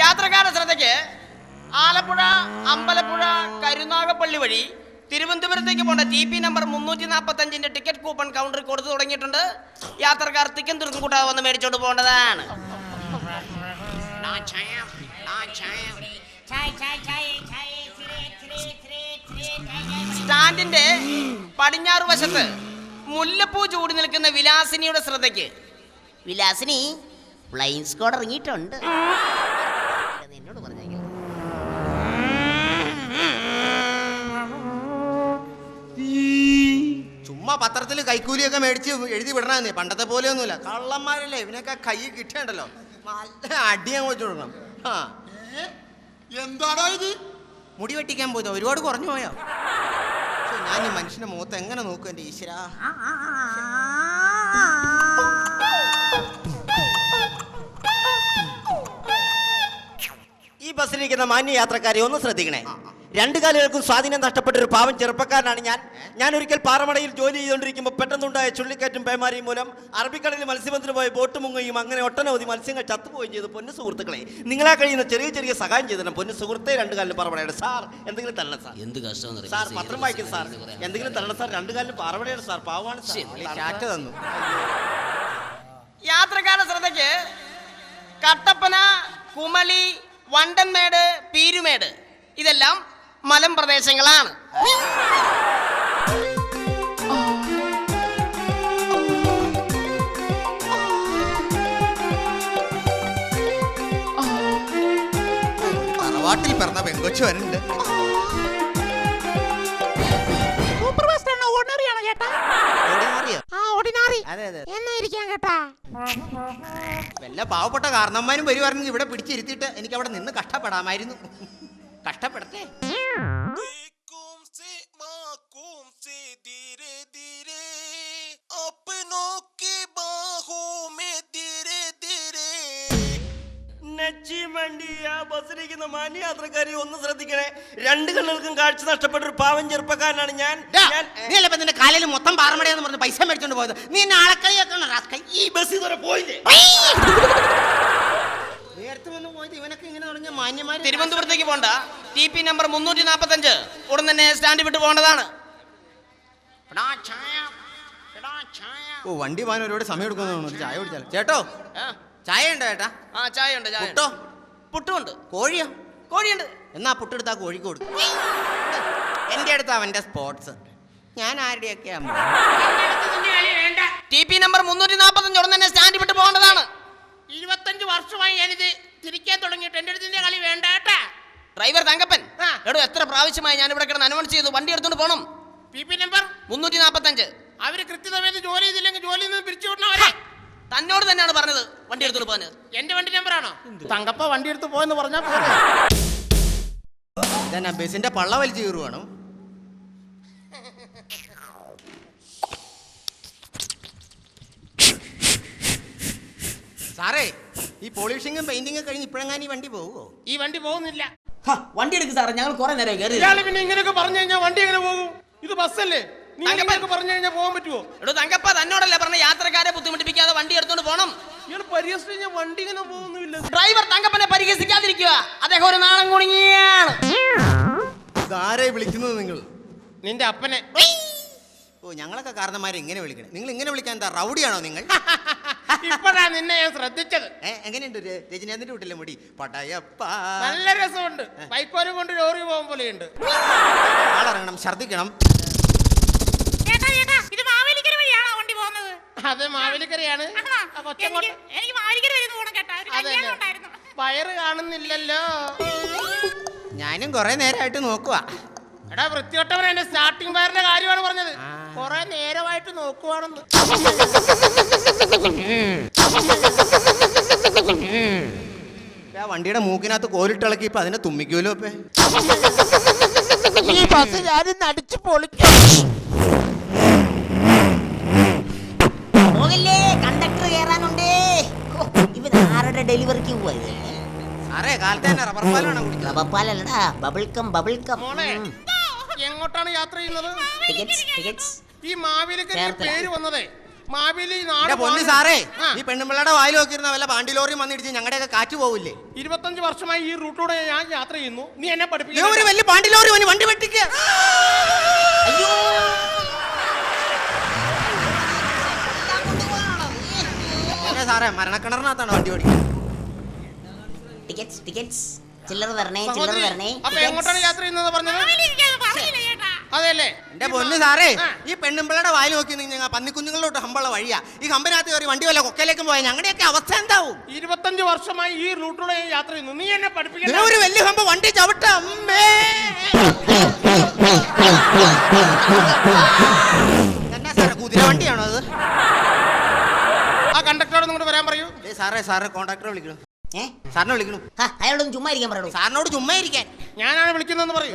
യാത്രക്കാരുടെ ശ്രദ്ധയ്ക്ക് ആലപ്പുഴ അമ്പലപ്പുഴ കരുനാഗപ്പള്ളി വഴി തിരുവനന്തപുരത്തേക്ക് പോകേണ്ട TP നമ്പർ 345 ടിക്കറ്റ് കൂപ്പൺ കൗണ്ടറിൽ കൊടുത്തു തുടങ്ങിയിട്ടുണ്ട്. യാത്രക്കാർ തിക്കും തിരുക്കും കൂട്ടാതെ വന്ന് മേടിച്ചോണ്ട് പോകേണ്ടതാണ്. സ്റ്റാൻഡിന്റെ പടിഞ്ഞാറ് വശത്ത് മുല്ലപ്പൂ ചൂടി നിൽക്കുന്ന വിലാസിനിയുടെ ശ്രദ്ധയ്ക്ക്. വിലാസിനി ഫ്ലൈങ് സ്ക്വാഡ് ഇറങ്ങിയിട്ടുണ്ട്. എന്നോട് പറഞ്ഞെങ്കിൽ ചുമ്മാ പത്രത്തിൽ കൈക്കൂലിയൊക്കെ മേടിച്ച് എഴുതി വിടണമെന്നേ. പണ്ടത്തെ പോലെയൊന്നുമില്ല. കള്ളന്മാരല്ലേ ഇവനൊക്കെ കൈ കിട്ടേണ്ടല്ലോ. നല്ല അടിയാൻ വെച്ചു കൊടുക്കണം. എന്താണോ ഇത്? മുടി വെട്ടിക്കാൻ പോയതോ? ഒരുപാട് കുറഞ്ഞു പോയോ? ഞാൻ ഈ മനുഷ്യന്റെ മുഖത്ത് എങ്ങനെ നോക്കും എന്റെ ഈശ്വര? ഈ ബസ്സിലിരിക്കുന്ന മാന്യ യാത്രക്കാരെ ഒന്ന് ശ്രദ്ധിക്കണേ. രണ്ടു കാലുകൾക്കും സ്വാധീനം നഷ്ടപ്പെട്ട ഒരു പാവം ചെറുപ്പക്കാരനാണ് ഞാൻ ഒരിക്കൽ പാറമടയിൽ ജോലി ചെയ്തുകൊണ്ടിരിക്കുമ്പോൾ പെട്ടെന്നുണ്ടായ ചുഴലിക്കാറ്റും പേമാരിയും മൂലം അറബിക്കടലിൽ മത്സ്യബന്ധനം പോയ ബോട്ട് മുങ്ങുകയും അങ്ങനെ ഒട്ടനവധി മത്സ്യങ്ങൾ ചത്തുപോവുകയും ചെയ്തു. പൊന്നു സുഹൃത്തുക്കളെ, നിങ്ങളാ കഴിയുന്ന ചെറിയ ചെറിയ സഹായം ചെയ്തണം. പൊന്നു സുഹൃത്തെ, രണ്ടു കാലിന് പാറമടയാണ് സാർ. എന്തെങ്കിലും തരണം സാർ. എന്ത് കഷ്ടം സാർ, പത്രം വായിക്കും സാർ. എന്തെങ്കിലും തരണം സാർ. രണ്ടു കാലിന് പാറമടയാണ് സാർ. പാവമാണ് ചാറ്റ് തന്നു. യാത്രക്കാരുടെ ശ്രദ്ധയ്ക്ക് കട്ടപ്പന, കുമളി, വണ്ടൻമേട്, പീരുമേട് ഇതെല്ലാം മലം പ്രദേശങ്ങളാണ്. തറവാട്ടിൽ പിറന്ന പെങ്കൊച്ചു വരുന്നുണ്ട്. വല്ല പാവപ്പെട്ട കാരണന്മാരും വരുവാണെങ്കിൽ ഇവിടെ പിടിച്ചിരുത്തിയിട്ട് എനിക്ക് അവിടെ നിന്ന് കഷ്ടപ്പെടാമായിരുന്നു. കഷ്ടപ്പെടട്ടെ. ബസ്സിലിരിക്കുന്ന മാന്യ യാത്രക്കാരെ ഒന്ന് ശ്രദ്ധിക്കണേ. രണ്ടു കണ്ണുകൾക്കും കാഴ്ച നഷ്ടപ്പെട്ട ഒരു പാവം ചെറുപ്പക്കാരനാണ് ഞാൻ. നിന്റെ കാലിൽ മൊത്തം പാറമടയെന്ന് പറഞ്ഞ് പൈസ മേടിച്ചോണ്ട് പോയത്. നീ എന്നെ ആളക്കളിയാക്കണം. ഈ ബസ് ഇതുവരെ പോയില്ലേ? നേരത്തെ വന്ന് പോയത് ഇവനൊക്കെ ഇങ്ങനെ തുടങ്ങിയ മാന്യമാര്. തിരുവനന്തപുരത്തേക്ക് പോകണ്ട TP നമ്പർ 345 ഉടൻ തന്നെ സ്റ്റാൻഡ് വിട്ട് പോകേണ്ടതാണ്. ഓ, വണ്ടി പോകാൻ ഒരുപാട് സമയം എടുക്കുന്നു. ചായ കുടിച്ചാലോ? ചേട്ടോ, ചായ ഉണ്ടോ ചേട്ടാ? ചായ ഉണ്ട്. പുട്ടോ? പുട്ടുമുണ്ട്. കോഴിയോ? കോഴിയുണ്ട്. എന്നാ പുട്ടെടുത്താ കോഴിക്ക് കൊടുക്കും. എന്റെ അടുത്ത് അവന്റെ സ്പോർട്സ്. ഞാൻ ആരുടെയൊക്കെ TP നമ്പർ 345 ഉടൻ തന്നെ സ്റ്റാൻഡ് വിട്ട് പോകേണ്ടതാണ്. 25 വർഷമായി ഞാനിത് തിരിക്കാൻ തുടങ്ങിയിട്ട് എന്റെ അടുത്തിന്റെ കളി വേണ്ട കേട്ടാ. ഡ്രൈവർ തങ്കപ്പൻ, എടോ എത്ര പ്രാവശ്യമായി ഞാൻ ഇവിടെ കിടന്ന് അനൗൺസ് ചെയ്തു വണ്ടി എടുത്തോണ്ട് പോകണം. TP number 345. അവര് കൃത്യസമയത്ത് ജോലി ചെയ്തില്ലെങ്കിൽ ജോലിയിൽ നിന്ന് പിരിച്ചു വിടണവരെ. തന്നോട് തന്നെയാണ് പറഞ്ഞത് വണ്ടി എടുത്തോണ്ട് പോകാൻ. എന്റെ വണ്ടി നമ്പറാണോ? തങ്കപ്പ വണ്ടി എടുത്ത് പോയെന്ന് പറഞ്ഞാ പോലെ. ഇതന്നെ ബസിന്റെ പള്ള വലിച്ചു കീറുവാണോ? സാറേ, ഈ പോളിഷിങ്ങും പെയിന്റിങ്ങും കഴിഞ്ഞ് ഇപ്പോഴെങ്ങാനും ഈ വണ്ടി പോകുമോ? ഈ വണ്ടി പോകുന്നില്ല. വണ്ടി എടുക്കും സാറേ, ഞങ്ങൾ കുറെ നേരം കയറി. ഇയാള് പിന്നെ ഇങ്ങനെയൊക്കെ പറഞ്ഞു കഴിഞ്ഞാൽ വണ്ടി എങ്ങനെ പോകും? ഇത് ബസ്സല്ലേ? നിങ്ങൾക്ക് പറഞ്ഞു കഴിഞ്ഞാൽ പോകാൻ പറ്റുമോ? എടോ തങ്കപ്പ, തന്നോടല്ലേ പറഞ്ഞ യാത്രക്കാരെ ബുദ്ധിമുട്ടിപ്പിക്കാതെ വണ്ടി എടുത്തോണ്ട് പോകണം. ഇയാൾ പരിഹസിച്ച് കഴിഞ്ഞാൽ വണ്ടി ഇങ്ങനെ പോകുന്നില്ല. ഡ്രൈവർ തങ്കപ്പനെ പരിഹസിക്കാതിരിക്കുക. അദ്ദേഹം ഒരു നാണം കുണുങ്ങിയാണ്. ഇതാരെ വിളിക്കുന്നത് നിങ്ങൾ? നിന്റെ അപ്പനെ. ഓ, ഞങ്ങളൊക്കെ കാരണന്മാരെ ഇങ്ങനെ വിളിക്കണേ. നിങ്ങൾ ഇങ്ങനെ വിളിക്കാൻ എന്താ റൗഡിയാണോ നിങ്ങൾ? ഇപ്പഴാ നിന്നെ ഞാൻ ശ്രദ്ധിച്ചത്. എങ്ങനെയുണ്ട് രജനീകാന്തിന്റെ വീട്ടിലെ മുടി? പടയപ്പ. നല്ല രസമുണ്ട്. ബൈക്കോലും കൊണ്ട് ലോറി പോകും പോലെയുണ്ട്. ആളിറങ്ങണം, ഛർദിക്കണം. അതെ, മാവേലിക്കരയാണ്. വയറ് കാണുന്നില്ലല്ലോ. ഞാനും കൊറേ നേരമായിട്ട് നോക്കുവാ. എടാ വൃത്തികെട്ടവൻ, എന്റെ സ്റ്റാർട്ടിംഗ് വയറിന്റെ കാര്യമാണ് പറഞ്ഞത്. കൊറേ നേരമായിട്ട് നോക്കുവാണെന്ന്. വണ്ടിയുടെ മൂക്കിനകത്ത് കോലിട്ടിളക്കി ഇപ്പൊ അതിനെ തുമ്മിക്കൂലോ? ഈ ബസ് ഞാനും അടിച്ചു പൊളിക്കും. കണ്ടക്ടർ കേറാനുണ്ടേ. ഇവൻ ആരുടെ ഡെലിവറിക്ക് പോയത്? സാറേ, കാലത്ത് തന്നെ റബ്ബർ പാലാണ് കുടിക്കുന്നത്. റബ്ബർ പാലല്ലടാ, ബബിൾ കം. മോളെ, എങ്ങോട്ടാണ് യാത്ര ചെയ്യുന്നത്? ടിക്കറ്റ്സ്. ഈ മാവേലിക്കര പേര് വന്നതേ മാവേലി എന്റെ നാട് പൊന്നു പോകാൻ- സാറേ ആ. ഈ പെണ്ണുമ്പിള്ളയുടെ വായിൽ നോക്കിയിരുന്ന വല്ല പാണ്ടി ലോറിയും വന്നിടിച്ച് ഞങ്ങളുടെയൊക്കെ കാറ്റ് പോവില്ലേ 25 വർഷമായി ഈ റൂട്ടിലൂടെ ഞാൻ യാത്ര ചെയ്യുന്നു. നീ എന്നെ ഒരു പഠിപ്പിക്കാൻ വലിയ പാണ്ടി ലോറി വന്ന് വണ്ടി വെട്ടിക്കുക സാറേ മരണക്കിണറിനകത്താണ് വണ്ടി ഓടിക്കുന്നത്. ടിക്കറ്റ്സ് ചില്ലറ തരണേ ചില്ലറ തരണേ അപ്പൊ എങ്ങോട്ടാണ് യാത്ര ചെയ്യുന്നത് പറഞ്ഞത്? അതെല്ലേ എന്റെ പൊന്നു സാറേ ആ. ഈ പെണ്ണുമ്പിള്ളയുടെ വായിൽ നോക്കി ഞങ്ങൾ പന്നിക്കുഞ്ഞുങ്ങളിലോട്ട് ഹമ്പുള്ള വഴിയാ. ഈ ഹമ്പനകത്ത് കയറി വണ്ടി വല്ല കൊക്കയിലേക്കും പോയാൽ ഞങ്ങളുടെയൊക്കെ അവസ്ഥ എന്താവും? 25 വർഷമായി ഈ റൂട്ടിലൂടെ ഞാൻ യാത്ര ചെയ്യുന്നു. നീ എന്നെ പഠിപ്പിക്കാൻ ഒരു വലിയ ഹമ്പ് വണ്ടി ചവിട്ട അമ്മേ. എന്നാ സാറേ കുതിര വണ്ടിയാണോ അത്? ആ കണ്ടക്ടറോട് നിങ്ങോട്ട് വരാൻ പറയൂ. സാറേ കോൺട്രാക്ടറെ വിളിക്കണം. ഏ സാറിനെ വിളിക്കണം. അയാളോടൊന്ന് ചുമ്മാ ഇരിക്കാൻ പറയൂ. സാറിനോട് ചുമ്മാ ഇരിക്കാൻ. ഞാനാണ് വിളിക്കുന്നതെന്ന് പറയൂ.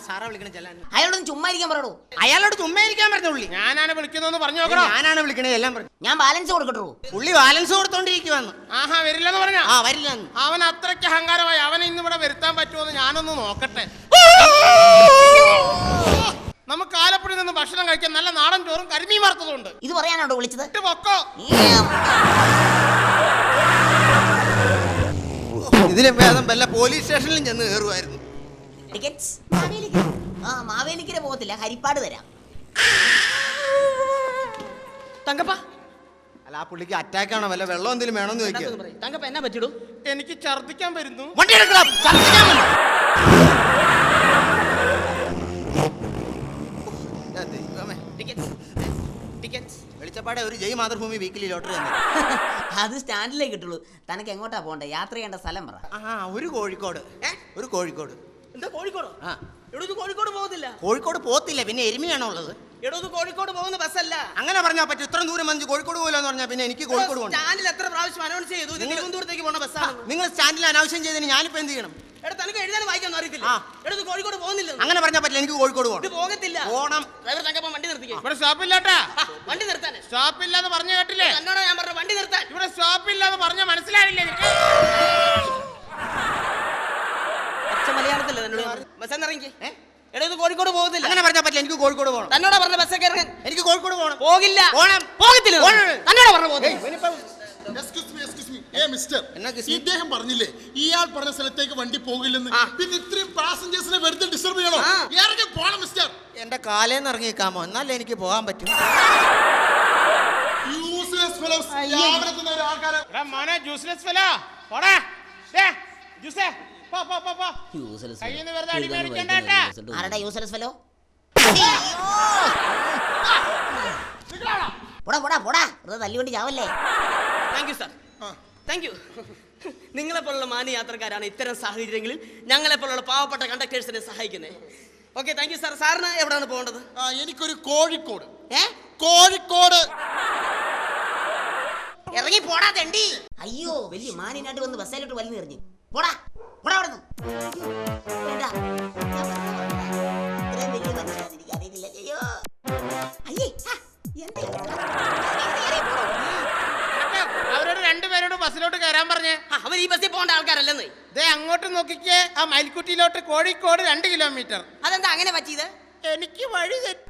സാറെ വിളിക്കണം ചെല്ലാൻ. അയാളോടൊന്ന് ചുമ്മാ ഇരിക്കാൻ പറയൂ. അയാളോട് ചുമ്മാ ഇരിക്കാൻ പറഞ്ഞ പുള്ളി. ഞാനാണ് വിളിക്കുന്നതെന്ന് പറഞ്ഞു നോക്കണോ? ഞാനാണ് വിളിക്കണേ എല്ലാം പറഞ്ഞു. ഞാൻ ബാലൻസ് കൊടുക്കട്ടു. പുള്ളി ബാലൻസ് കൊടുത്തോണ്ടിരിക്കുവാന്ന്. ആഹാ വരില്ലെന്ന് പറഞ്ഞാ ആ വരില്ല. അവൻ അത്രയ്ക്ക് അഹങ്കാരമായി. അവനെ ഇന്ന് ഇവിടെ വരുത്താൻ പറ്റുമോ ഞാനൊന്ന് നോക്കട്ടെ. നമുക്ക് ആലപ്പുഴയിൽ നിന്ന് ഭക്ഷണം കഴിക്കാൻ നല്ല നാടൻ ചോറും കരിമീൻ വറുത്തതുണ്ട്. ഇത് പറയാനാണോ വിളിച്ചത്? ഇട്ട് പൊക്കോ. ഇതിലും ഭേദം വല്ല പോലീസ് സ്റ്റേഷനിലും ചെന്ന് കയറുമായിരുന്നു. ടിക്കറ്റ്സ് മാവേലിക്കര പോകത്തില്ല, ഹരിപ്പാട് തരാം. തങ്കപ്പ അല്ല ആ പുള്ളിക്ക് അറ്റാക്ക് ആണോ വല്ല വെള്ളം എന്തെങ്കിലും വേണമെന്ന് ചോദിക്കുക. തങ്കപ്പ എന്നാ പറ്റിയിടും? എനിക്ക് ഛർദിക്കാൻ വരുന്നു. വണ്ടി എടുക്കണം. ഛർദ്ദിക്കാൻ വന്നു. ദൈവമേ. ടിക്കറ്റ്സ് വെളിച്ചപ്പാടെ ഒരു ജയ് മാതൃഭൂമി വീക്കിലി ലോട്ടറി തന്നെ. അത് സ്റ്റാൻഡിലേക്ക് കിട്ടുള്ളൂ. തനക്ക് എങ്ങോട്ടാ പോകണ്ടേ? യാത്ര ചെയ്യേണ്ട സ്ഥലം പറ. ഒരു കോഴിക്കോട്. ഒരു കോഴിക്കോട്. എന്താ കോഴിക്കോടോ? ആ എടോ ഇത് കോഴിക്കോട് പോകുന്നില്ല. കോഴിക്കോട് പോത്തില്ല പിന്നെ എരുമയാണോ ഉള്ളത്? എടോ ഇത് കോഴിക്കോട് പോകുന്ന ബസ്സല്ല. അങ്ങനെ പറഞ്ഞാൽ പറ്റും. ഇത്ര ദൂരം വന്ന് കോഴിക്കോട് പോലെന്ന് പറഞ്ഞാൽ പിന്നെ എനിക്ക് കോഴിക്കോട് പോകണം. സ്റ്റാൻഡിൽ എത്ര പ്രാവശ്യം അനൗൺസ് ചെയ്തു ഇത് തിരുവനന്തപുരത്തേക്ക് പോണ ബസ്സാണ്. നിങ്ങൾ സ്റ്റാൻഡിൽ അനാവശ്യം ചെയ്തതിന് ഞാനിപ്പോ എന്ത് ചെയ്യണം? എടാ തനിക്ക് എഴുതാൻ വായിക്കാൻ അറിയത്തില്ല. ആ. എടോ ഇത് കോഴിക്കോട് പോകുന്നില്ല. അങ്ങനെ പറഞ്ഞാൽ പറ്റില്ല. എനിക്ക് കോഴിക്കോട് ഇത് പോകണം. പോകത്തില്ല. പോണം. ഡ്രൈവർ തങ്കപ്പ വണ്ടി നിർത്തിക്കേ. ഇവിടെ സ്റ്റോപ്പില്ലാട്ടാ. വണ്ടി നിർത്താൻ. സ്റ്റോപ്പില്ലാന്ന് പറഞ്ഞു കേട്ടില്ലേ? എന്നോടാ ഞാൻ പറഞ്ഞ വണ്ടി നിർത്താൻ. ഇവിടെ സ്റ്റോപ്പില്ലാന്ന് പറഞ്ഞ മനസ്സിലായില്ലേ എനിക്ക്? അച്ഛ മലയാളത്തില്ല എന്നോട് ബസ് ഇറങ്ങി. എടോ ഇത് കോഴിക്കോട് പോകുന്നില്ല. അങ്ങനെ പറഞ്ഞാൽ പറ്റില്ല. എനിക്ക് കോഴിക്കോട് പോകണം. തന്നോടാ പറഞ്ഞ ബസ്സൊക്കെ ഇറങ്ങാൻ. എനിക്ക് കോഴിക്കോട് പോകണം. പോകില്ല. പോണം. പോകത്തില്ല. തന്നോടാ പറഞ്ഞ പോകുന്നില്ല. Excuse me. ഏ മിസ്റ്റർ, എന്നാ kiss me? ഇദ്ദേഹം പറഞ്ഞില്ലേ ഇയാൾ പറഞ്ഞ സ്ഥലത്തേക്ക് വണ്ടി പോകില്ലെന്ന്. ആ. പിന്നെ ഇത്രയും പാസഞ്ചേഴ്സിനെ വെറുതെ ഡിസ്റ്റർബ് ചെയ്യണോ? ആ. ഇറങ്ങി പോണം മിസ്റ്റർ. എന്റെ കാലേന്ന് ഇറങ്ങിക്കാമോ? എന്നാലേ എനിക്ക് പോകാൻ പറ്റും. Useless fellows. രാവിലെ തന്നെ ഒരു ആൾക്കാരെ എടാ മോനെ ജ്യൂസ്ലെസ് ഫെലോ പോടാ. ദേ ജ്യൂസേ പോ പോ പോ പോ. കയ്യിന്ന് വെറുതെ അടി മേടിക്കണ്ട കേട്ടാ. ആരുടെ യൂസ്ലെസ് ഫെലോ? പോടാ പോടാ പോടാ, വെറുതെ തല്ലുകൊണ്ട് ചാവല്ലേ. Thank you sir. Thank you. നിങ്ങളെപ്പോലുള്ള മാന്യ യാത്രക്കാരാണ് ഇത്തരം സാഹചര്യങ്ങളിൽ ഞങ്ങളെപ്പോലുള്ള പാവപ്പെട്ട കണ്ടക്ടേഴ്സിനെ സഹായിക്കുന്നത്. Okay thank you sir. സാറിന് എവിടെയാണ് പോകേണ്ടത്? എനിക്കൊരു കോഴിക്കോട്. ഏ കോഴിക്കോട് ഇറങ്ങി പോടാ തെണ്ടി. അയ്യോ വലിയ മാനിനായിട്ട് വന്ന് ബസ്സിലോട്ട് വലിഞ്ഞു എറിഞ്ഞു. പോടാ പോടാ അവിടുന്ന്. വേണ്ട. ഞാൻ വെറുതെ പറഞ്ഞതാ. ഇത്രയും വലിയ മനുഷ്യനാണെന്ന് എനിക്ക് അറിയത്തില്ല. അയ്യോ അയ്യേ എന്താ അവരോട് രണ്ടുപേരോട് ബസ്സിലോട്ട് കയറാൻ പറഞ്ഞേ. അവർ ഈ ബസ്സിൽ പോകേണ്ട ആൾക്കാരല്ലെന്ന്. ദേ അങ്ങോട്ട് നോക്കിക്കേ. ആ മയിൽക്കുട്ടിയിലോട്ട് കോഴിക്കോട് 2 കിലോമീറ്റർ. അതെന്താ അങ്ങനെ പറ്റിയത്? എനിക്ക് വഴി തെറ്റി.